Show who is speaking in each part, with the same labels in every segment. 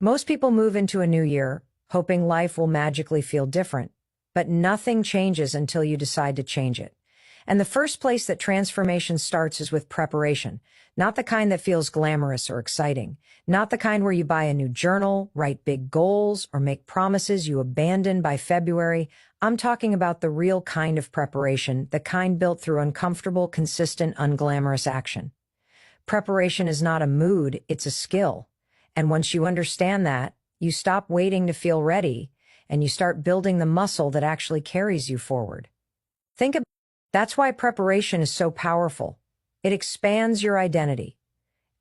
Speaker 1: Most people move into a new year, hoping life will magically feel different, but nothing changes until you decide to change it. And the first place that transformation starts is with preparation, not the kind that feels glamorous or exciting, not the kind where you buy a new journal, write big goals, or make promises you abandon by February. I'm talking about the real kind of preparation, the kind built through uncomfortable, consistent, unglamorous action. Preparation is not a mood, it's a skill. And once you understand that, you stop waiting to feel ready and you start building the muscle that actually carries you forward. That's why preparation is so powerful. It expands your identity.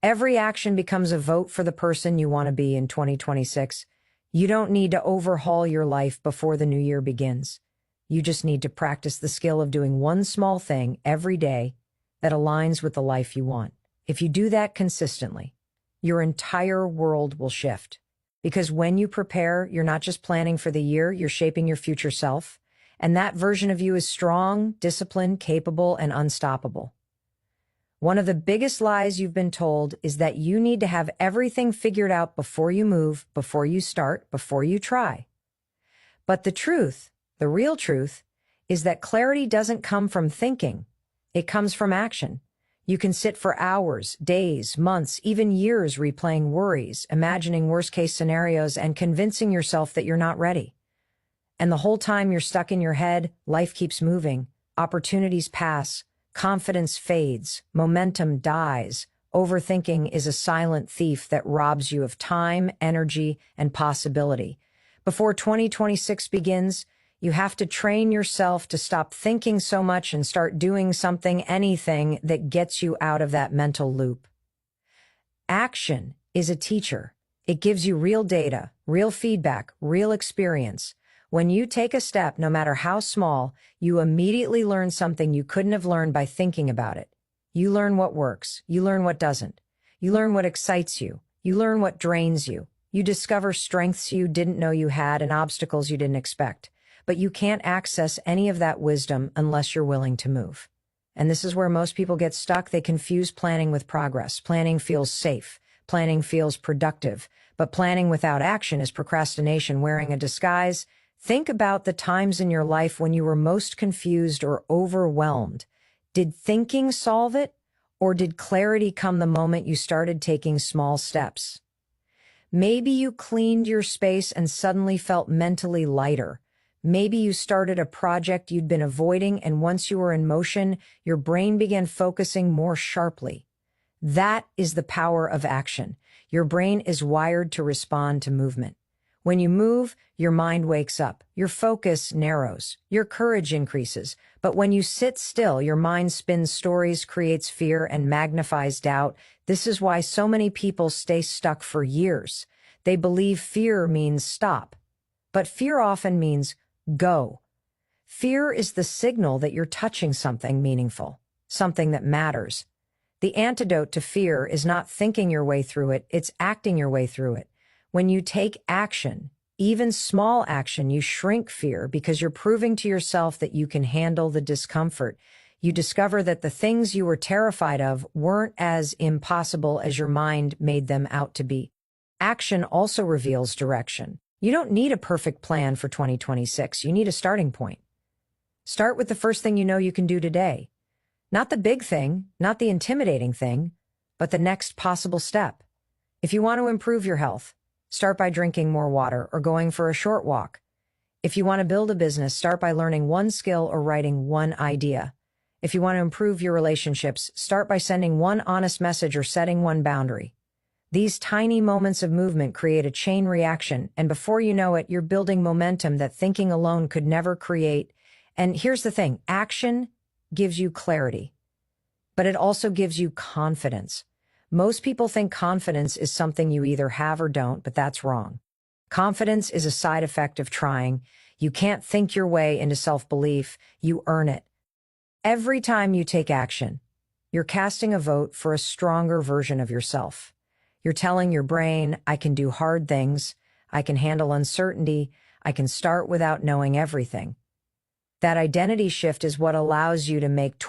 Speaker 1: Every action becomes a vote for the person you want to be in 2026. You don't need to overhaul your life before the new year begins. You just need to practice the skill of doing one small thing every day that aligns with the life you want. If you do that consistently, your entire world will shift. Because when you prepare, you're not just planning for the year, you're shaping your future self. And that version of you is strong, disciplined, capable, and unstoppable. One of the biggest lies you've been told is that you need to have everything figured out before you move, before you start, before you try. But the truth, the real truth, is that clarity doesn't come from thinking. It comes from action. You can sit for hours, days, months, even years replaying worries, imagining worst-case scenarios, and convincing yourself that you're not ready. And the whole time you're stuck in your head, life keeps moving, opportunities pass, confidence fades, momentum dies. Overthinking is a silent thief that robs you of time, energy, and possibility. Before 2026 begins, you have to train yourself to stop thinking so much and start doing something, anything that gets you out of that mental loop. Action is a teacher. It gives you real data, real feedback, real experience. When you take a step, no matter how small, you immediately learn something you couldn't have learned by thinking about it. You learn what works. You learn what doesn't. You learn what excites you. You learn what drains you. You discover strengths you didn't know you had and obstacles you didn't expect. But you can't access any of that wisdom unless you're willing to move. And this is where most people get stuck. They confuse planning with progress. Planning feels safe. Planning feels productive. But planning without action is procrastination wearing a disguise. Think about the times in your life when you were most confused or overwhelmed. Did thinking solve it? Or did clarity come the moment you started taking small steps? Maybe you cleaned your space and suddenly felt mentally lighter. Maybe you started a project you'd been avoiding, and once you were in motion, your brain began focusing more sharply. That is the power of action. Your brain is wired to respond to movement. When you move, your mind wakes up, your focus narrows, your courage increases. But when you sit still, your mind spins stories, creates fear, and magnifies doubt. This is why so many people stay stuck for years. They believe fear means stop. But fear often means go. Fear is the signal that you're touching something meaningful, something that matters. The antidote to fear is not thinking your way through it, it's acting your way through it. When you take action, even small action, you shrink fear because you're proving to yourself that you can handle the discomfort. You discover that the things you were terrified of weren't as impossible as your mind made them out to be. Action also reveals direction. You don't need a perfect plan for 2026. You need a starting point. Start with the first thing you know you can do today. Not the big thing, not the intimidating thing, but the next possible step. If you want to improve your health, start by drinking more water or going for a short walk. If you want to build a business, start by learning one skill or writing one idea. If you want to improve your relationships, start by sending one honest message or setting one boundary. These tiny moments of movement create a chain reaction, and before you know it, you're building momentum that thinking alone could never create. And here's the thing, action gives you clarity, but it also gives you confidence. Most people think confidence is something you either have or don't, but that's wrong. Confidence is a side effect of trying. You can't think your way into self-belief, you earn it. Every time you take action, you're casting a vote for a stronger version of yourself. You're telling your brain, I can do hard things, I can handle uncertainty, I can start without knowing everything. That identity shift is what allows you to make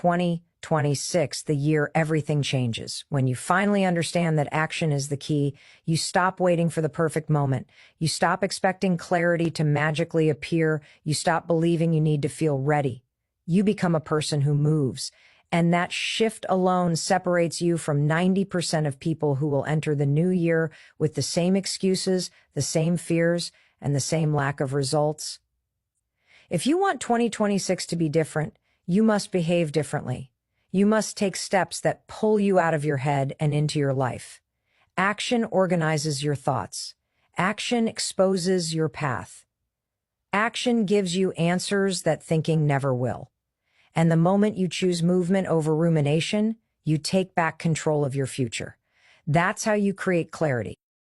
Speaker 1: 2026, the year everything changes. When you finally understand that action is the key, you stop waiting for the perfect moment. You stop expecting clarity to magically appear. You stop believing you need to feel ready. You become a person who moves. And that shift alone separates you from 90% of people who will enter the new year with the same excuses, the same fears, and the same lack of results. If you want 2026 to be different, you must behave differently. You must take steps that pull you out of your head and into your life. Action organizes your thoughts. Action exposes your path. Action gives you answers that thinking never will. And the moment you choose movement over rumination, you take back control of your future. That's how you create clarity.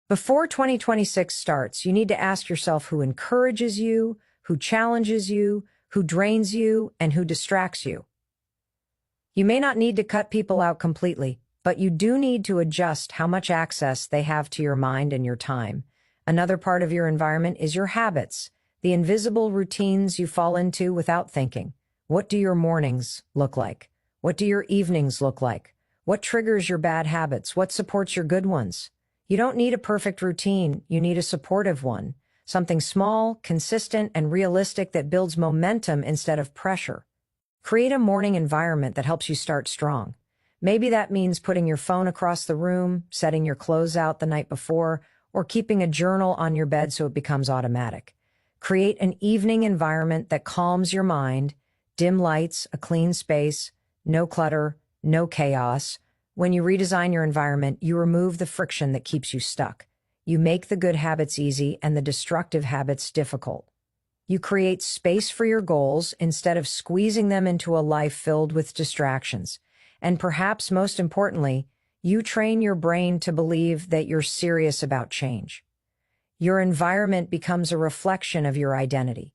Speaker 1: Before 2026 starts, you need to ask yourself who encourages you, who challenges you, who drains you, and who distracts you. You may not need to cut people out completely, but you do need to adjust how much access they have to your mind and your time. Another part of your environment is your habits, the invisible routines you fall into without thinking. What do your mornings look like? What do your evenings look like? What triggers your bad habits? What supports your good ones? You don't need a perfect routine. You need a supportive one. Something small, consistent, and realistic that builds momentum instead of pressure. Create a morning environment that helps you start strong. Maybe that means putting your phone across the room, setting your clothes out the night before, or keeping a journal on your bed so it becomes automatic. Create an evening environment that calms your mind. Dim lights, a clean space, no clutter, no chaos. When you redesign your environment, you remove the friction that keeps you stuck. You make the good habits easy and the destructive habits difficult. You create space for your goals instead of squeezing them into a life filled with distractions. And perhaps most importantly, you train your brain to believe that you're serious about change. Your environment becomes a reflection of your identity.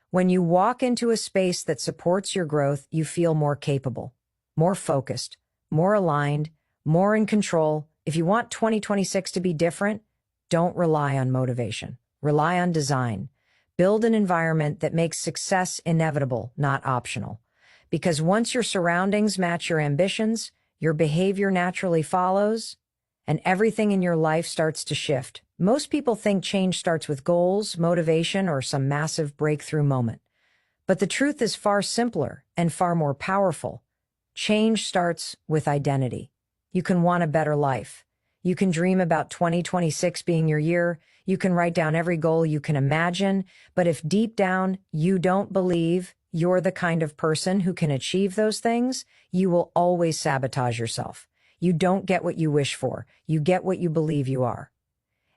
Speaker 1: When you walk into a space that supports your growth, you feel more capable, more focused, more aligned, more in control. If you want 2026 to be different, don't rely on motivation. Rely on design. Build an environment that makes success inevitable, not optional. Because once your surroundings match your ambitions, your behavior naturally follows, and everything in your life starts to shift. Most people think change starts with goals, motivation, or some massive breakthrough moment. But the truth is far simpler and far more powerful. Change starts with identity. You can want a better life. You can dream about 2026 being your year. You can write down every goal you can imagine. But if deep down you don't believe you're the kind of person who can achieve those things, you will always sabotage yourself. You don't get what you wish for. You get what you believe you are.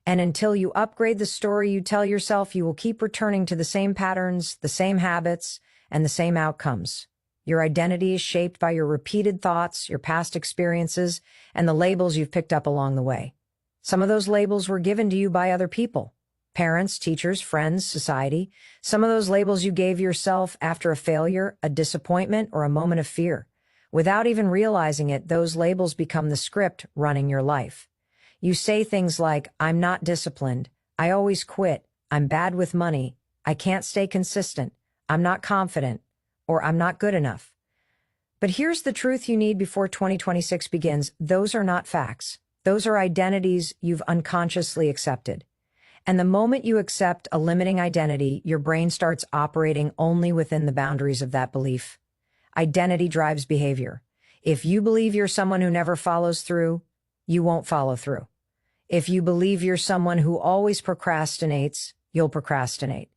Speaker 1: And until you upgrade the story you tell yourself, you will keep returning to the same patterns, the same habits, and the same outcomes. Your identity is shaped by your repeated thoughts, your past experiences, and the labels you've picked up along the way. Some of those labels were given to you by other people, parents, teachers, friends, society. Some of those labels you gave yourself after a failure, a disappointment, or a moment of fear. Without even realizing it, those labels become the script running your life. You say things like, I'm not disciplined, I always quit, I'm bad with money, I can't stay consistent, I'm not confident, or I'm not good enough. But here's the truth you need before 2026 begins. Those are not facts. Those are identities you've unconsciously accepted. And the moment you accept a limiting identity, your brain starts operating only within the boundaries of that belief. Identity drives behavior. If you believe you're someone who never follows through, you won't follow through. If you believe you're someone who always procrastinates, you'll procrastinate.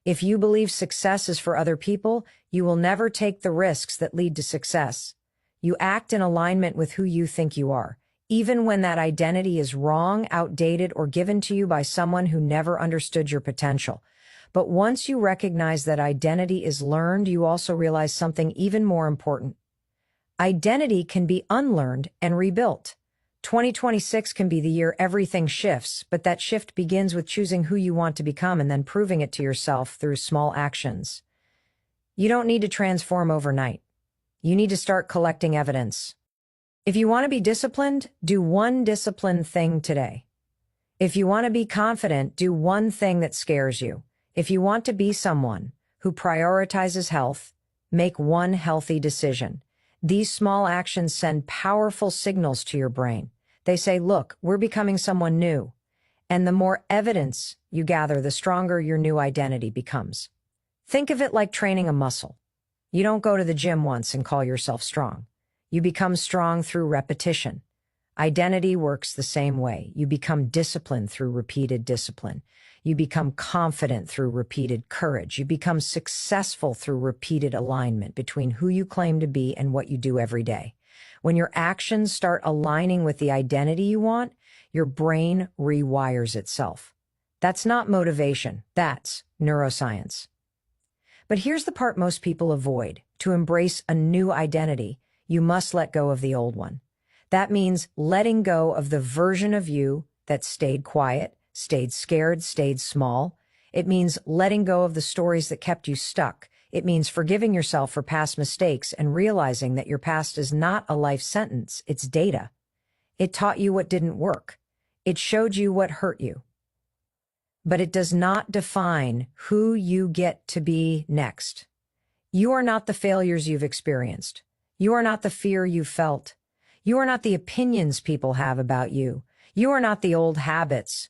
Speaker 1: If you believe success is for other people, you will never take the risks that lead to success. You act in alignment with who you think you are, even when that identity is wrong, outdated, or given to you by someone who never understood your potential. But once you recognize that identity is learned, you also realize something even more important. Identity can be unlearned and rebuilt. 2026 can be the year everything shifts, but that shift begins with choosing who you want to become and then proving it to yourself through small actions. You don't need to transform overnight. You need to start collecting evidence. If you want to be disciplined, do one disciplined thing today. If you want to be confident, do one thing that scares you. If you want to be someone who prioritizes health, make one healthy decision. These small actions send powerful signals to your brain. They say, look, we're becoming someone new. And the more evidence you gather, the stronger your new identity becomes. Think of it like training a muscle. You don't go to the gym once and call yourself strong. You become strong through repetition. Identity works the same way. You become disciplined through repeated discipline. You become confident through repeated courage. You become successful through repeated alignment between who you claim to be and what you do every day. When your actions start aligning with the identity you want, your brain rewires itself. That's not motivation. That's neuroscience. But here's the part most people avoid. To embrace a new identity, you must let go of the old one. That means letting go of the version of you that stayed quiet, stayed scared, stayed small. It means letting go of the stories that kept you stuck. It means forgiving yourself for past mistakes and realizing that your past is not a life sentence, it's data. It taught you what didn't work. It showed you what hurt you. But it does not define who you get to be next. You are not the failures you've experienced. You are not the fear you felt. You are not the opinions people have about you. You are not the old habits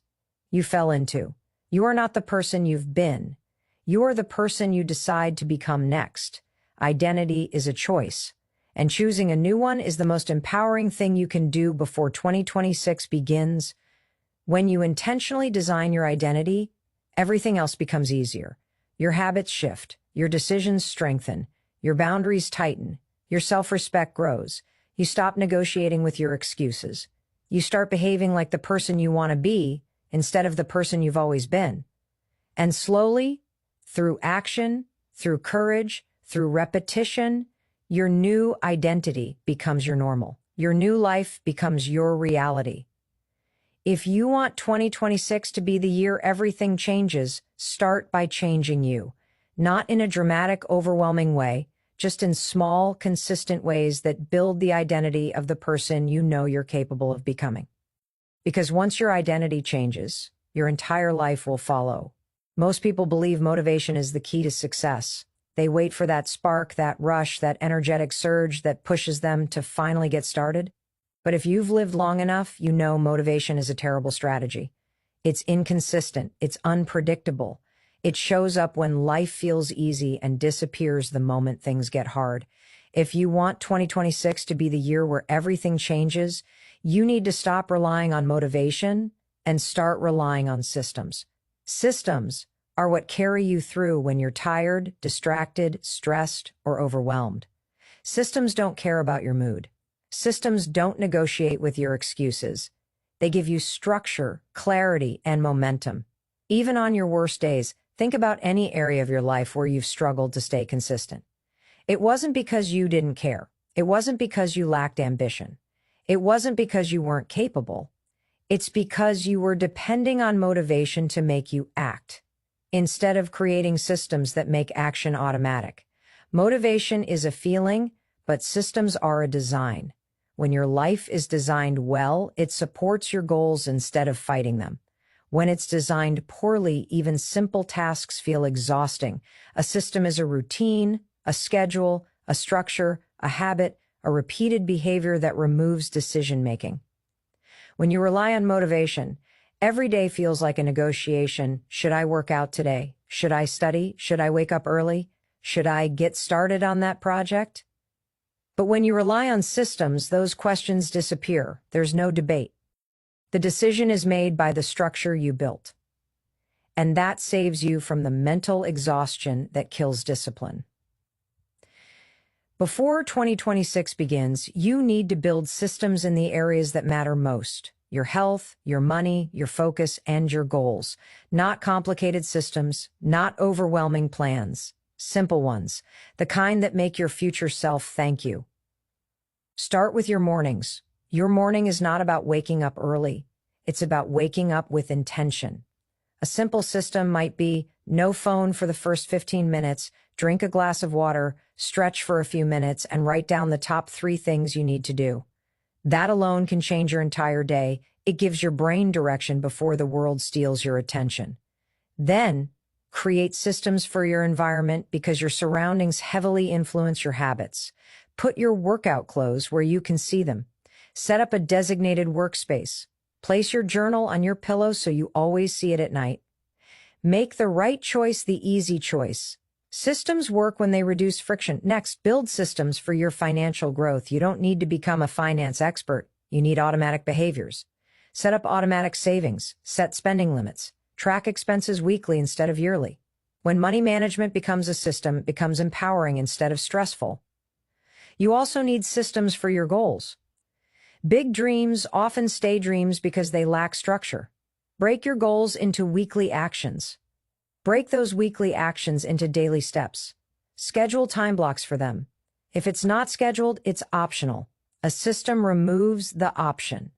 Speaker 1: you fell into. You are not the person you've been. You are the person you decide to become next. Identity is a choice, and choosing a new one is the most empowering thing you can do before 2026 begins. When you intentionally design your identity, everything else becomes easier. Your habits shift, your decisions strengthen, your boundaries tighten, your self-respect grows. You stop negotiating with your excuses. You start behaving like the person you want to be instead of the person you've always been. And slowly, through action, through courage, through repetition, your new identity becomes your normal. Your new life becomes your reality. If you want 2026 to be the year everything changes, start by changing you. Not in a dramatic, overwhelming way, just in small, consistent ways that build the identity of the person you know you're capable of becoming. Because once your identity changes, your entire life will follow. Most people believe motivation is the key to success. They wait for that spark, that rush, that energetic surge that pushes them to finally get started. But if you've lived long enough, you know motivation is a terrible strategy. It's inconsistent. It's unpredictable. It shows up when life feels easy and disappears the moment things get hard. If you want 2026 to be the year where everything changes, you need to stop relying on motivation and start relying on systems. Systems are what carry you through when you're tired, distracted, stressed, or overwhelmed. Systems don't care about your mood. Systems don't negotiate with your excuses. They give you structure, clarity, and momentum. Even on your worst days, think about any area of your life where you've struggled to stay consistent. It wasn't because you didn't care. It wasn't because you lacked ambition. It wasn't because you weren't capable. It's because you were depending on motivation to make you act, instead of creating systems that make action automatic. Motivation is a feeling, but systems are a design. When your life is designed well, it supports your goals instead of fighting them. When it's designed poorly, even simple tasks feel exhausting. A system is a routine, a schedule, a structure, a habit, a repeated behavior that removes decision-making. When you rely on motivation, every day feels like a negotiation. Should I work out today? Should I study? Should I wake up early? Should I get started on that project? But when you rely on systems, those questions disappear. There's no debate. The decision is made by the structure you built. And that saves you from the mental exhaustion that kills discipline. Before 2026 begins, you need to build systems in the areas that matter most: your health, your money, your focus, and your goals. Not complicated systems, not overwhelming plans. Simple ones, the kind that make your future self thank you. Start with your mornings. Your morning is not about waking up early. It's about waking up with intention. A simple system might be no phone for the first 15 minutes, drink a glass of water, stretch for a few minutes, and write down the top 3 things you need to do. That alone can change your entire day. It gives your brain direction before the world steals your attention. Then, create systems for your environment because your surroundings heavily influence your habits. Put your workout clothes where you can see them. Set up a designated workspace. Place your journal on your pillow so you always see it at night. Make the right choice the easy choice. Systems work when they reduce friction. Next, build systems for your financial growth. You don't need to become a finance expert. You need automatic behaviors. Set up automatic savings. Set spending limits. Track expenses weekly instead of yearly. When money management becomes a system, it becomes empowering instead of stressful. You also need systems for your goals. Big dreams often stay dreams because they lack structure. Break your goals into weekly actions. Break those weekly actions into daily steps. Schedule time blocks for them. If it's not scheduled, it's optional. A system removes the option.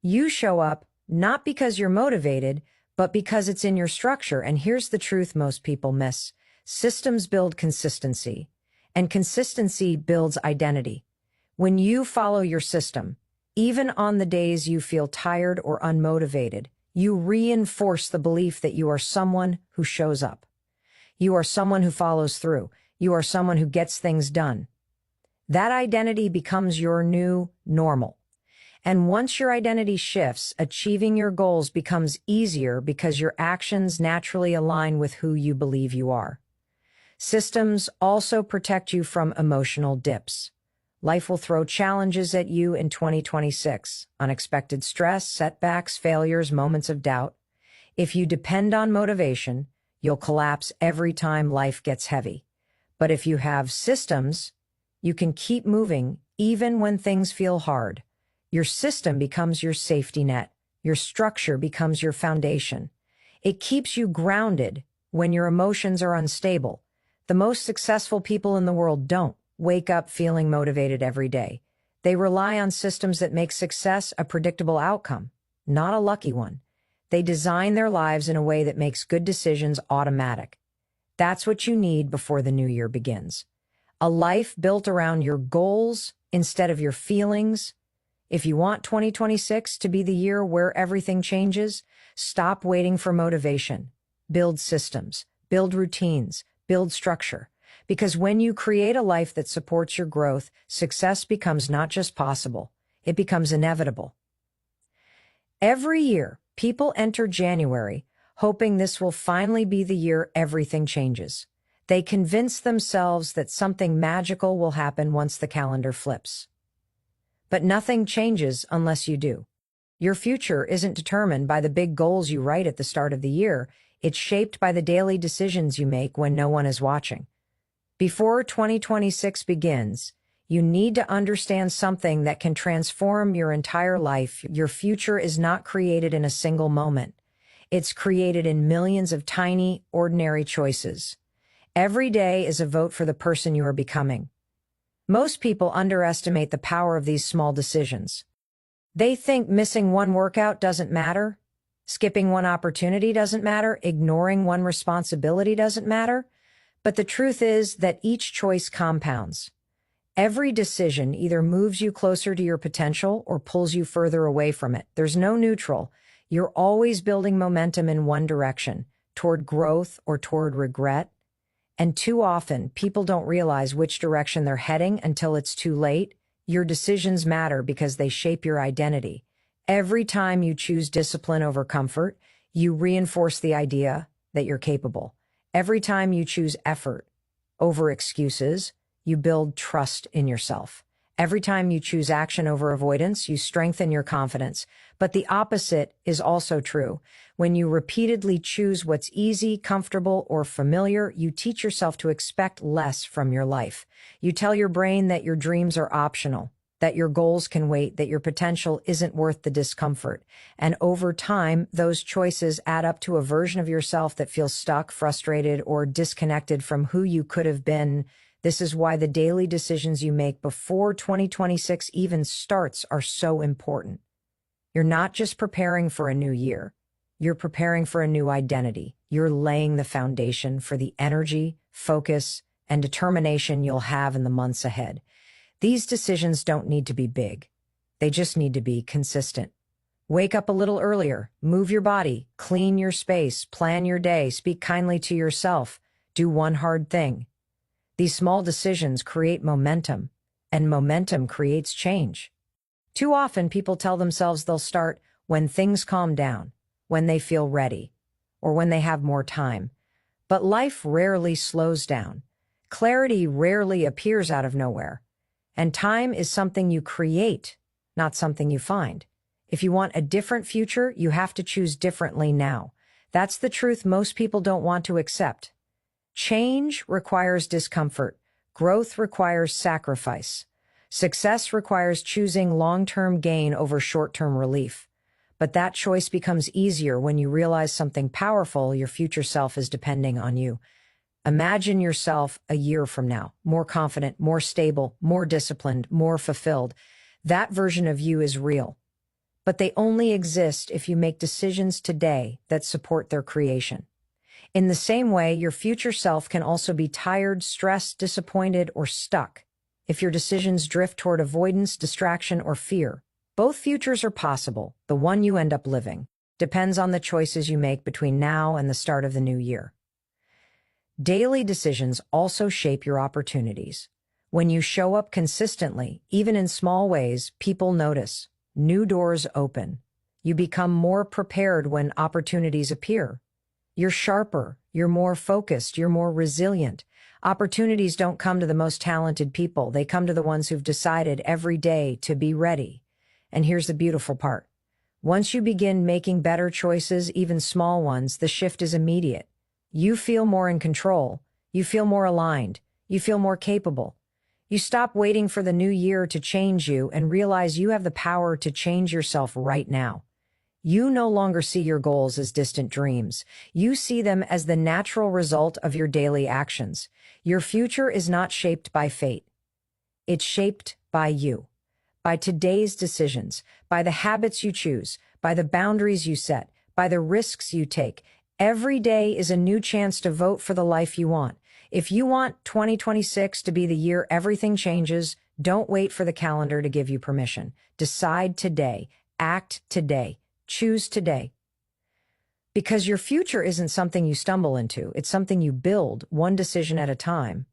Speaker 1: You show up not because you're motivated, but because it's in your structure. And here's the truth most people miss. Systems build consistency, and consistency builds identity. When you follow your system, even on the days you feel tired or unmotivated, you reinforce the belief that you are someone who shows up. You are someone who follows through. You are someone who gets things done. That identity becomes your new normal. And once your identity shifts, achieving your goals becomes easier because your actions naturally align with who you believe you are. Systems also protect you from emotional dips. Life will throw challenges at you in 2026, unexpected stress, setbacks, failures, moments of doubt. If you depend on motivation, you'll collapse every time life gets heavy. But if you have systems, you can keep moving even when things feel hard. Your system becomes your safety net. Your structure becomes your foundation. It keeps you grounded when your emotions are unstable. The most successful people in the world don't wake up feeling motivated every day. They rely on systems that make success a predictable outcome, not a lucky one. They design their lives in a way that makes good decisions automatic. That's what you need before the new year begins. A life built around your goals instead of your feelings. If you want 2026 to be the year where everything changes, stop waiting for motivation. Build systems, build routines, build structure. Because when you create a life that supports your growth, success becomes not just possible, it becomes inevitable. Every year, people enter January hoping this will finally be the year everything changes. They convince themselves that something magical will happen once the calendar flips. But nothing changes unless you do. Your future isn't determined by the big goals you write at the start of the year. It's shaped by the daily decisions you make when no one is watching. Before 2026 begins, you need to understand something that can transform your entire life. Your future is not created in a single moment. It's created in millions of tiny, ordinary choices. Every day is a vote for the person you are becoming. Most people underestimate the power of these small decisions. They think missing one workout doesn't matter, skipping one opportunity doesn't matter, ignoring one responsibility doesn't matter. But the truth is that each choice compounds. Every decision either moves you closer to your potential or pulls you further away from it. There's no neutral. You're always building momentum in one direction, toward growth or toward regret. And too often, people don't realize which direction they're heading until it's too late. Your decisions matter because they shape your identity. Every time you choose discipline over comfort, you reinforce the idea that you're capable. Every time you choose effort over excuses, you build trust in yourself. Every time you choose action over avoidance, you strengthen your confidence. But the opposite is also true. When you repeatedly choose what's easy, comfortable, or familiar, you teach yourself to expect less from your life. You tell your brain that your dreams are optional, that your goals can wait, that your potential isn't worth the discomfort. And over time, those choices add up to a version of yourself that feels stuck, frustrated, or disconnected from who you could have been. This is why the daily decisions you make before 2026 even starts are so important. You're not just preparing for a new year. You're preparing for a new identity. You're laying the foundation for the energy, focus, and determination you'll have in the months ahead. These decisions don't need to be big. They just need to be consistent. Wake up a little earlier, move your body, clean your space, plan your day, speak kindly to yourself, do one hard thing. These small decisions create momentum, and momentum creates change. Too often, people tell themselves they'll start when things calm down, when they feel ready, or when they have more time. But life rarely slows down. Clarity rarely appears out of nowhere. And time is something you create, not something you find. If you want a different future, you have to choose differently now. That's the truth most people don't want to accept. Change requires discomfort. Growth requires sacrifice. Success requires choosing long-term gain over short-term relief. But that choice becomes easier when you realize something powerful: your future self is depending on you. Imagine yourself a year from now, more confident, more stable, more disciplined, more fulfilled. That version of you is real. But they only exist if you make decisions today that support their creation. In the same way, your future self can also be tired, stressed, disappointed, or stuck. If your decisions drift toward avoidance, distraction, or fear, both futures are possible. The one you end up living depends on the choices you make between now and the start of the new year. Daily decisions also shape your opportunities. When you show up consistently, even in small ways, people notice. New doors open. You become more prepared when opportunities appear. You're sharper, you're more focused, you're more resilient. Opportunities don't come to the most talented people. They come to the ones who've decided every day to be ready. And here's the beautiful part. Once you begin making better choices, even small ones, the shift is immediate. You feel more in control. You feel more aligned. You feel more capable. You stop waiting for the new year to change you and realize you have the power to change yourself right now. You no longer see your goals as distant dreams. You see them as the natural result of your daily actions. Your future is not shaped by fate. It's shaped by you, by today's decisions, by the habits you choose, by the boundaries you set, by the risks you take. Every day is a new chance to vote for the life you want. If you want 2026 to be the year everything changes, don't wait for the calendar to give you permission. Decide today. Act today. Choose today. Because your future isn't something you stumble into. It's something you build one decision at a time.